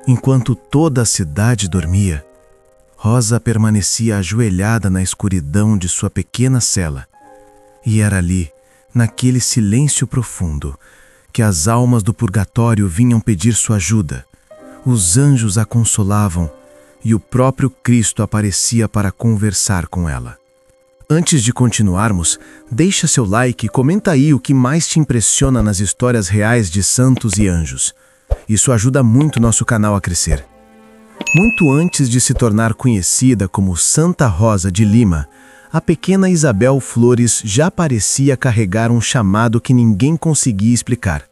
Enquanto toda a cidade dormia, Rosa permanecia ajoelhada na escuridão de sua pequena cela. E era ali, naquele silêncio profundo, que as almas do purgatório vinham pedir sua ajuda. Os anjos a consolavam e o próprio Cristo aparecia para conversar com ela. Antes de continuarmos, deixa seu like e comenta aí o que mais te impressiona nas histórias reais de santos e anjos. Isso ajuda muito nosso canal a crescer. Muito antes de se tornar conhecida como Santa Rosa de Lima, a pequena Isabel Flores já parecia carregar um chamado que ninguém conseguia explicar.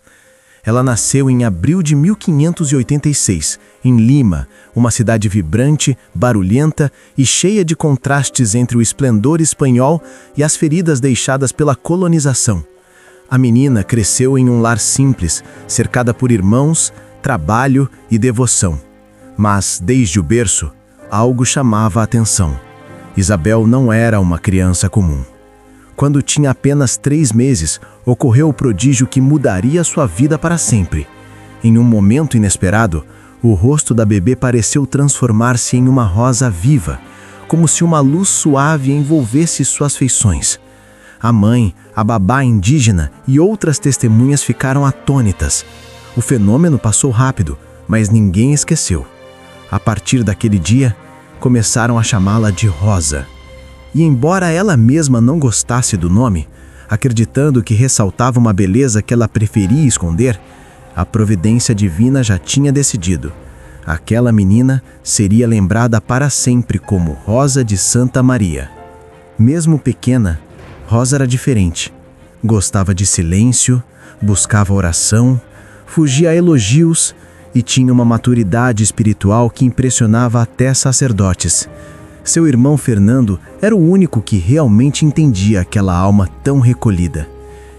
Ela nasceu em abril de 1586, em Lima, uma cidade vibrante, barulhenta e cheia de contrastes entre o esplendor espanhol e as feridas deixadas pela colonização. A menina cresceu em um lar simples, cercada por irmãos, trabalho e devoção. Mas, desde o berço, algo chamava a atenção. Isabel não era uma criança comum. Quando tinha apenas 3 meses, ocorreu o prodígio que mudaria sua vida para sempre. Em um momento inesperado, o rosto da bebê pareceu transformar-se em uma rosa viva, como se uma luz suave envolvesse suas feições. A mãe, a babá indígena e outras testemunhas ficaram atônitas. O fenômeno passou rápido, mas ninguém esqueceu. A partir daquele dia, começaram a chamá-la de Rosa. E embora ela mesma não gostasse do nome, acreditando que ressaltava uma beleza que ela preferia esconder, a providência divina já tinha decidido. Aquela menina seria lembrada para sempre como Rosa de Santa Maria. Mesmo pequena, Rosa era diferente. Gostava de silêncio, buscava oração, fugia a elogios e tinha uma maturidade espiritual que impressionava até sacerdotes. Seu irmão Fernando era o único que realmente entendia aquela alma tão recolhida.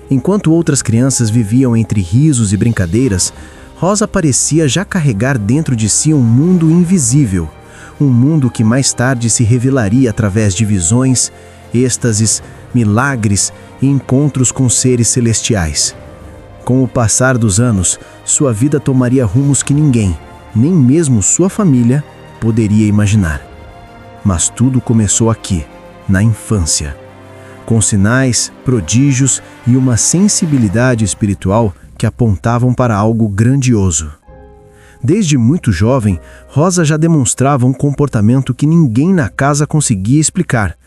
Enquanto outras crianças viviam entre risos e brincadeiras, Rosa parecia já carregar dentro de si um mundo invisível, um mundo que mais tarde se revelaria através de visões, êxtases, milagres e encontros com seres celestiais. Com o passar dos anos, sua vida tomaria rumos que ninguém, nem mesmo sua família, poderia imaginar. Mas tudo começou aqui, na infância, com sinais, prodígios e uma sensibilidade espiritual que apontavam para algo grandioso. Desde muito jovem, Rosa já demonstrava um comportamento que ninguém na casa conseguia explicar.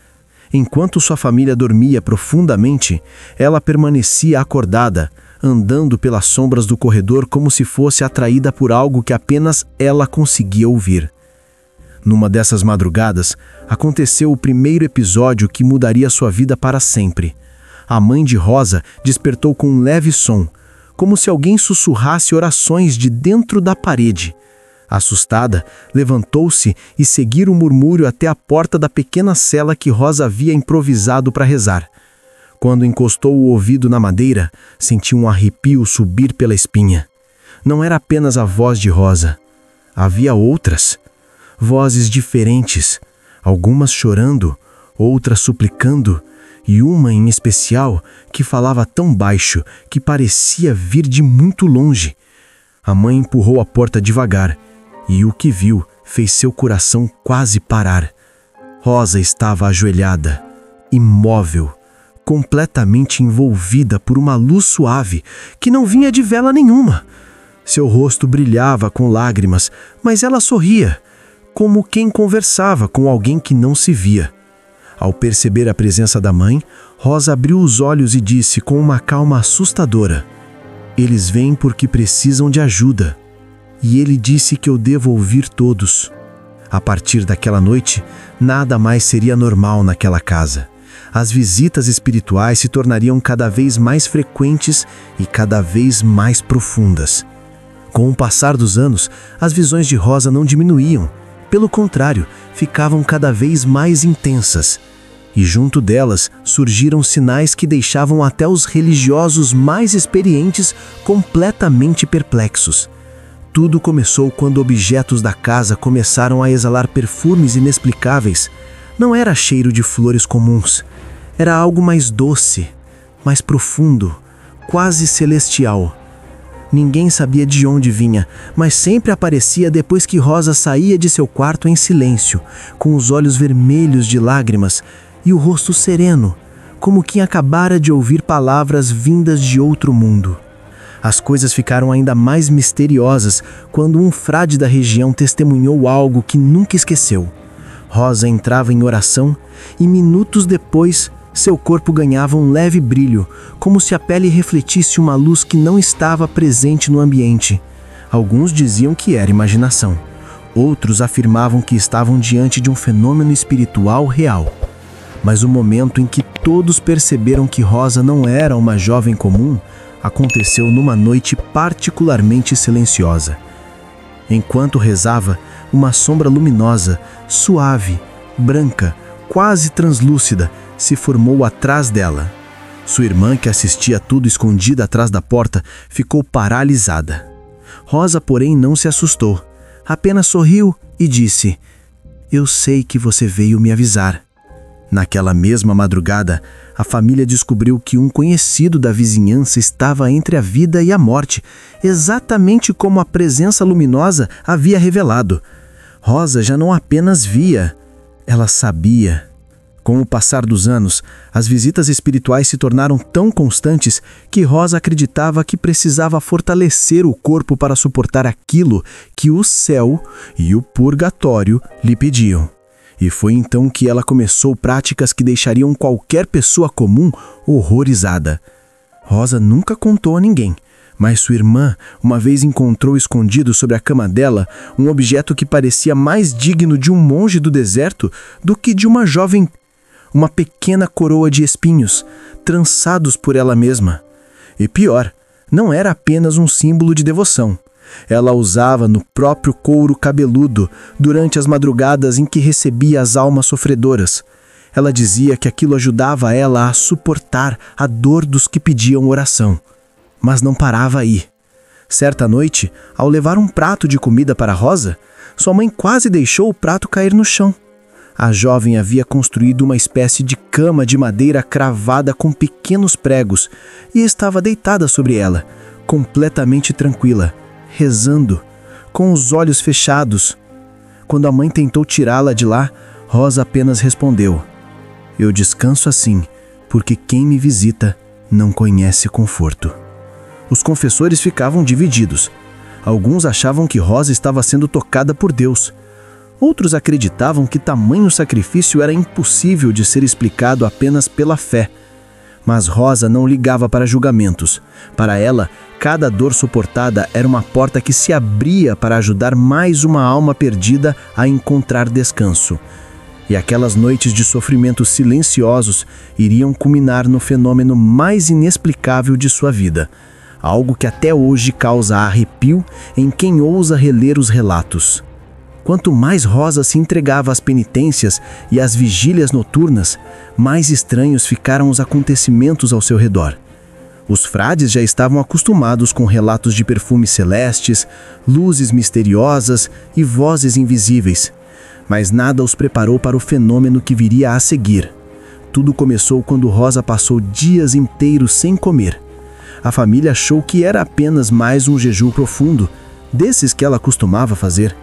Enquanto sua família dormia profundamente, ela permanecia acordada, andando pelas sombras do corredor como se fosse atraída por algo que apenas ela conseguia ouvir. Numa dessas madrugadas, aconteceu o primeiro episódio que mudaria sua vida para sempre. A mãe de Rosa despertou com um leve som, como se alguém sussurrasse orações de dentro da parede. Assustada, levantou-se e seguiu o murmúrio até a porta da pequena cela que Rosa havia improvisado para rezar. Quando encostou o ouvido na madeira, sentiu um arrepio subir pela espinha. Não era apenas a voz de Rosa. Havia outras. Vozes diferentes, algumas chorando, outras suplicando, e uma em especial que falava tão baixo que parecia vir de muito longe. A mãe empurrou a porta devagar, e o que viu fez seu coração quase parar. Rosa estava ajoelhada, imóvel, completamente envolvida por uma luz suave que não vinha de vela nenhuma. Seu rosto brilhava com lágrimas, mas ela sorria, como quem conversava com alguém que não se via. Ao perceber a presença da mãe, Rosa abriu os olhos e disse com uma calma assustadora: "Eles vêm porque precisam de ajuda. E ele disse que eu devo ouvir todos." A partir daquela noite, nada mais seria normal naquela casa. As visitas espirituais se tornariam cada vez mais frequentes e cada vez mais profundas. Com o passar dos anos, as visões de Rosa não diminuíam. Pelo contrário, ficavam cada vez mais intensas. E junto delas surgiram sinais que deixavam até os religiosos mais experientes completamente perplexos. Tudo começou quando objetos da casa começaram a exalar perfumes inexplicáveis. Não era cheiro de flores comuns. Era algo mais doce, mais profundo, quase celestial. Ninguém sabia de onde vinha, mas sempre aparecia depois que Rosa saía de seu quarto em silêncio, com os olhos vermelhos de lágrimas e o rosto sereno, como quem acabara de ouvir palavras vindas de outro mundo. As coisas ficaram ainda mais misteriosas quando um frade da região testemunhou algo que nunca esqueceu. Rosa entrava em oração e minutos depois seu corpo ganhava um leve brilho, como se a pele refletisse uma luz que não estava presente no ambiente. Alguns diziam que era imaginação. Outros afirmavam que estavam diante de um fenômeno espiritual real. Mas o momento em que todos perceberam que Rosa não era uma jovem comum aconteceu numa noite particularmente silenciosa. Enquanto rezava, uma sombra luminosa, suave, branca, quase translúcida, se formou atrás dela. Sua irmã, que assistia tudo escondida atrás da porta, ficou paralisada. Rosa, porém, não se assustou. Apenas sorriu e disse: "Eu sei que você veio me avisar." Naquela mesma madrugada, a família descobriu que um conhecido da vizinhança estava entre a vida e a morte, exatamente como a presença luminosa havia revelado. Rosa já não apenas via, ela sabia. Com o passar dos anos, as visitas espirituais se tornaram tão constantes que Rosa acreditava que precisava fortalecer o corpo para suportar aquilo que o céu e o purgatório lhe pediam. E foi então que ela começou práticas que deixariam qualquer pessoa comum horrorizada. Rosa nunca contou a ninguém, mas sua irmã uma vez encontrou escondido sobre a cama dela um objeto que parecia mais digno de um monge do deserto do que de uma jovem. Uma pequena coroa de espinhos, trançados por ela mesma. E pior, não era apenas um símbolo de devoção. Ela usava no próprio couro cabeludo durante as madrugadas em que recebia as almas sofredoras. Ela dizia que aquilo ajudava ela a suportar a dor dos que pediam oração. Mas não parava aí. Certa noite, ao levar um prato de comida para Rosa, sua mãe quase deixou o prato cair no chão. A jovem havia construído uma espécie de cama de madeira cravada com pequenos pregos e estava deitada sobre ela, completamente tranquila, rezando, com os olhos fechados. Quando a mãe tentou tirá-la de lá, Rosa apenas respondeu: "Eu descanso assim, porque quem me visita não conhece conforto." Os confessores ficavam divididos. Alguns achavam que Rosa estava sendo tocada por Deus. Outros acreditavam que tamanho sacrifício era impossível de ser explicado apenas pela fé. Mas Rosa não ligava para julgamentos. Para ela, cada dor suportada era uma porta que se abria para ajudar mais uma alma perdida a encontrar descanso. E aquelas noites de sofrimentos silenciosos iriam culminar no fenômeno mais inexplicável de sua vida. Algo que até hoje causa arrepio em quem ousa reler os relatos. Quanto mais Rosa se entregava às penitências e às vigílias noturnas, mais estranhos ficaram os acontecimentos ao seu redor. Os frades já estavam acostumados com relatos de perfumes celestes, luzes misteriosas e vozes invisíveis, mas nada os preparou para o fenômeno que viria a seguir. Tudo começou quando Rosa passou dias inteiros sem comer. A família achou que era apenas mais um jejum profundo, desses que ela costumava fazer.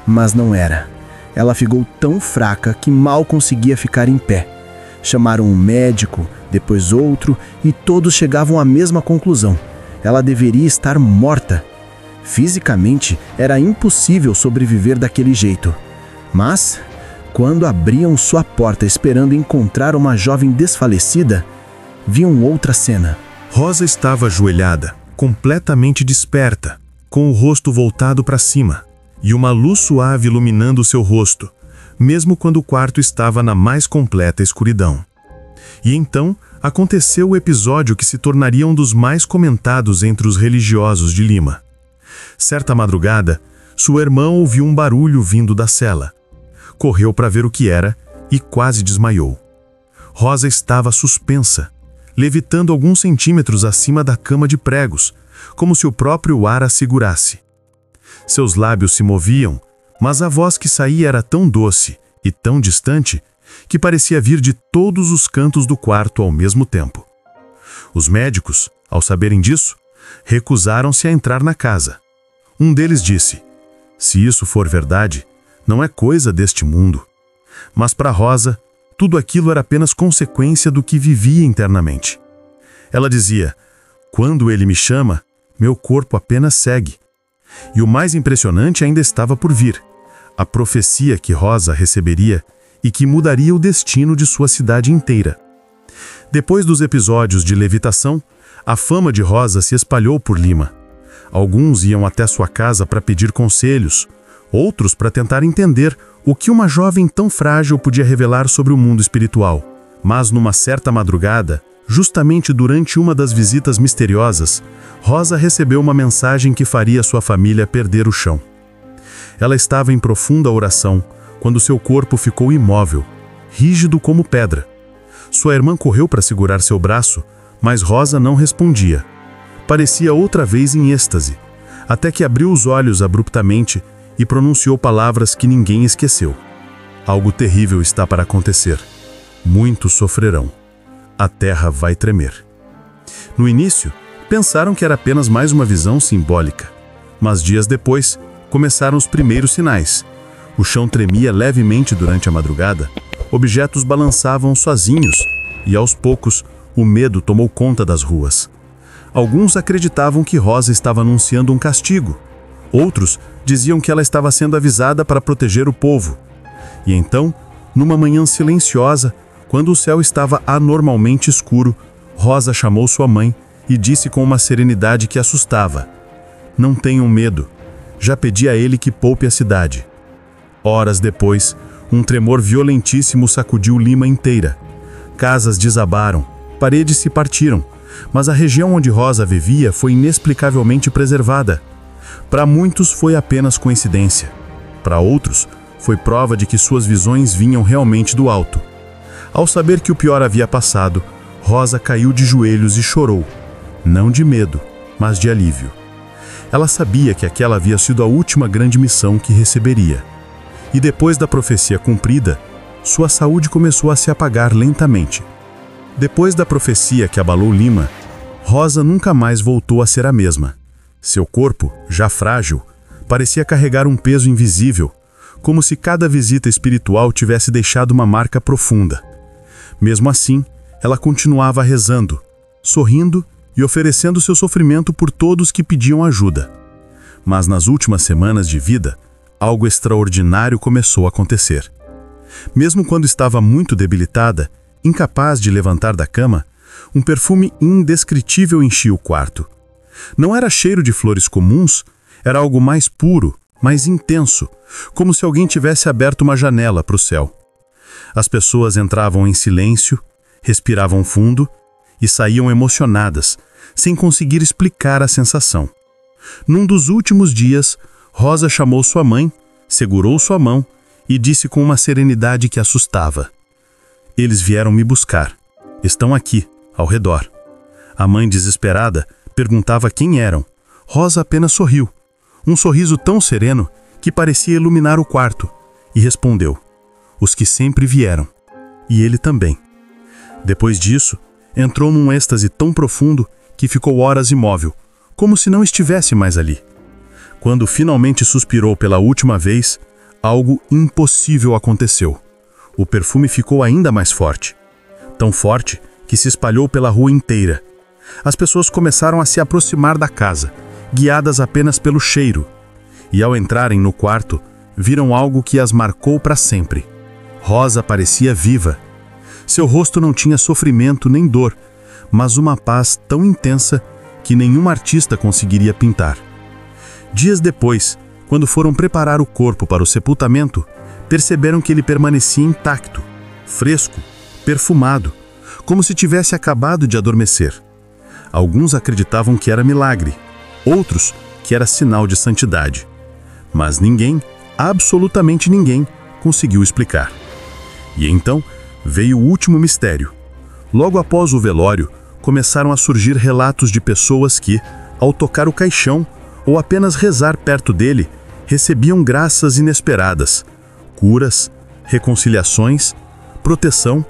Mas não era. Ela ficou tão fraca que mal conseguia ficar em pé. Chamaram um médico, depois outro, e todos chegavam à mesma conclusão: ela deveria estar morta. Fisicamente, era impossível sobreviver daquele jeito. Mas, quando abriam sua porta esperando encontrar uma jovem desfalecida, viam outra cena. Rosa estava ajoelhada, completamente desperta, com o rosto voltado para cima, e uma luz suave iluminando seu rosto, mesmo quando o quarto estava na mais completa escuridão. E então aconteceu o episódio que se tornaria um dos mais comentados entre os religiosos de Lima. Certa madrugada, sua irmã ouviu um barulho vindo da cela. Correu para ver o que era e quase desmaiou. Rosa estava suspensa, levitando alguns centímetros acima da cama de pregos, como se o próprio ar a segurasse. Seus lábios se moviam, mas a voz que saía era tão doce e tão distante que parecia vir de todos os cantos do quarto ao mesmo tempo. Os médicos, ao saberem disso, recusaram-se a entrar na casa. Um deles disse: "Se isso for verdade, não é coisa deste mundo." Mas para Rosa, tudo aquilo era apenas consequência do que vivia internamente. Ela dizia: "Quando ele me chama, meu corpo apenas segue." E o mais impressionante ainda estava por vir: a profecia que Rosa receberia e que mudaria o destino de sua cidade inteira. Depois dos episódios de levitação, a fama de Rosa se espalhou por Lima. Alguns iam até sua casa para pedir conselhos, outros para tentar entender o que uma jovem tão frágil podia revelar sobre o mundo espiritual. Mas numa certa madrugada, justamente durante uma das visitas misteriosas, Rosa recebeu uma mensagem que faria sua família perder o chão. Ela estava em profunda oração quando seu corpo ficou imóvel, rígido como pedra. Sua irmã correu para segurar seu braço, mas Rosa não respondia. Parecia outra vez em êxtase, até que abriu os olhos abruptamente e pronunciou palavras que ninguém esqueceu. Algo terrível está para acontecer. Muitos sofrerão. A terra vai tremer. No início, pensaram que era apenas mais uma visão simbólica. Mas dias depois, começaram os primeiros sinais. O chão tremia levemente durante a madrugada, objetos balançavam sozinhos e, aos poucos, o medo tomou conta das ruas. Alguns acreditavam que Rosa estava anunciando um castigo. Outros diziam que ela estava sendo avisada para proteger o povo. E então, numa manhã silenciosa, quando o céu estava anormalmente escuro, Rosa chamou sua mãe e disse com uma serenidade que assustava: "Não tenham medo. Já pedi a ele que poupe a cidade." Horas depois, um tremor violentíssimo sacudiu Lima inteira. Casas desabaram, paredes se partiram, mas a região onde Rosa vivia foi inexplicavelmente preservada. Para muitos foi apenas coincidência. Para outros, foi prova de que suas visões vinham realmente do alto. Ao saber que o pior havia passado, Rosa caiu de joelhos e chorou. Não de medo, mas de alívio. Ela sabia que aquela havia sido a última grande missão que receberia. E depois da profecia cumprida, sua saúde começou a se apagar lentamente. Depois da profecia que abalou Lima, Rosa nunca mais voltou a ser a mesma. Seu corpo, já frágil, parecia carregar um peso invisível, como se cada visita espiritual tivesse deixado uma marca profunda. Mesmo assim, ela continuava rezando, sorrindo e oferecendo seu sofrimento por todos que pediam ajuda. Mas nas últimas semanas de vida, algo extraordinário começou a acontecer. Mesmo quando estava muito debilitada, incapaz de levantar da cama, um perfume indescritível enchia o quarto. Não era cheiro de flores comuns, era algo mais puro, mais intenso, como se alguém tivesse aberto uma janela para o céu. As pessoas entravam em silêncio, respiravam fundo e saíam emocionadas, sem conseguir explicar a sensação. Num dos últimos dias, Rosa chamou sua mãe, segurou sua mão e disse com uma serenidade que assustava: "Eles vieram me buscar. Estão aqui, ao redor." A mãe, desesperada, perguntava quem eram. Rosa apenas sorriu, um sorriso tão sereno que parecia iluminar o quarto, e respondeu: "Os que sempre vieram. E ele também." Depois disso, entrou num êxtase tão profundo que ficou horas imóvel, como se não estivesse mais ali. Quando finalmente suspirou pela última vez, algo impossível aconteceu. O perfume ficou ainda mais forte. Tão forte que se espalhou pela rua inteira. As pessoas começaram a se aproximar da casa, guiadas apenas pelo cheiro. E ao entrarem no quarto, viram algo que as marcou para sempre. Rosa parecia viva. Seu rosto não tinha sofrimento nem dor, mas uma paz tão intensa que nenhum artista conseguiria pintar. Dias depois, quando foram preparar o corpo para o sepultamento, perceberam que ele permanecia intacto, fresco, perfumado, como se tivesse acabado de adormecer. Alguns acreditavam que era milagre, outros que era sinal de santidade. Mas ninguém, absolutamente ninguém, conseguiu explicar. E então veio o último mistério. Logo após o velório, começaram a surgir relatos de pessoas que, ao tocar o caixão ou apenas rezar perto dele, recebiam graças inesperadas, curas, reconciliações, proteção.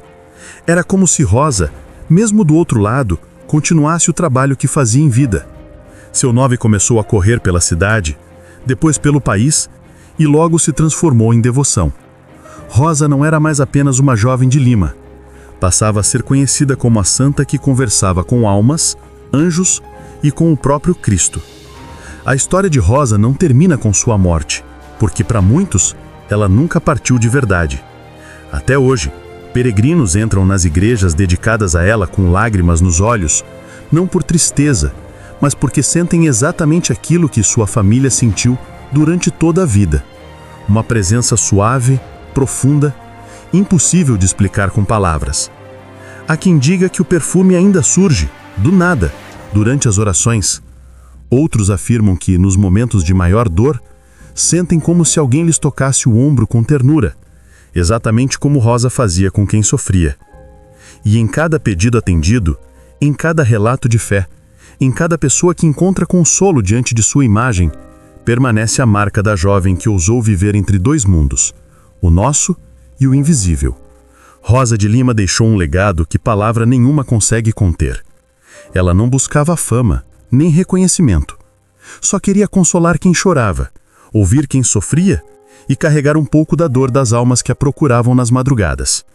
Era como se Rosa, mesmo do outro lado, continuasse o trabalho que fazia em vida. Seu nome começou a correr pela cidade, depois pelo país, e logo se transformou em devoção. Rosa não era mais apenas uma jovem de Lima. Passava a ser conhecida como a santa que conversava com almas, anjos e com o próprio Cristo. A história de Rosa não termina com sua morte, porque para muitos ela nunca partiu de verdade. Até hoje, peregrinos entram nas igrejas dedicadas a ela com lágrimas nos olhos, não por tristeza, mas porque sentem exatamente aquilo que sua família sentiu durante toda a vida. Uma presença suave, profunda, impossível de explicar com palavras. Há quem diga que o perfume ainda surge, do nada, durante as orações. Outros afirmam que, nos momentos de maior dor, sentem como se alguém lhes tocasse o ombro com ternura, exatamente como Rosa fazia com quem sofria. E em cada pedido atendido, em cada relato de fé, em cada pessoa que encontra consolo diante de sua imagem, permanece a marca da jovem que ousou viver entre dois mundos, o nosso e o invisível. Rosa de Lima deixou um legado que palavra nenhuma consegue conter. Ela não buscava fama, nem reconhecimento. Só queria consolar quem chorava, ouvir quem sofria e carregar um pouco da dor das almas que a procuravam nas madrugadas.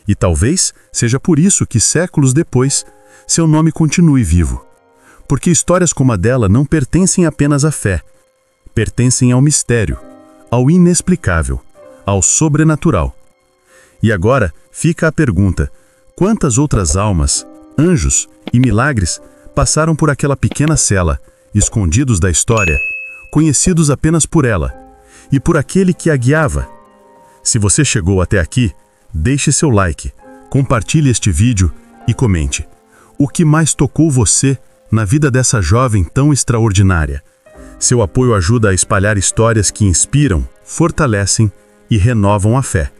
E talvez seja por isso que, séculos depois, seu nome continue vivo. Porque histórias como a dela não pertencem apenas à fé, pertencem ao mistério, ao inexplicável, ao sobrenatural. E agora fica a pergunta: quantas outras almas, anjos e milagres passaram por aquela pequena cela, escondidos da história, conhecidos apenas por ela e por aquele que a guiava? Se você chegou até aqui, deixe seu like, compartilhe este vídeo e comente. O que mais tocou você na vida dessa jovem tão extraordinária? Seu apoio ajuda a espalhar histórias que inspiram, fortalecem e renovam a fé.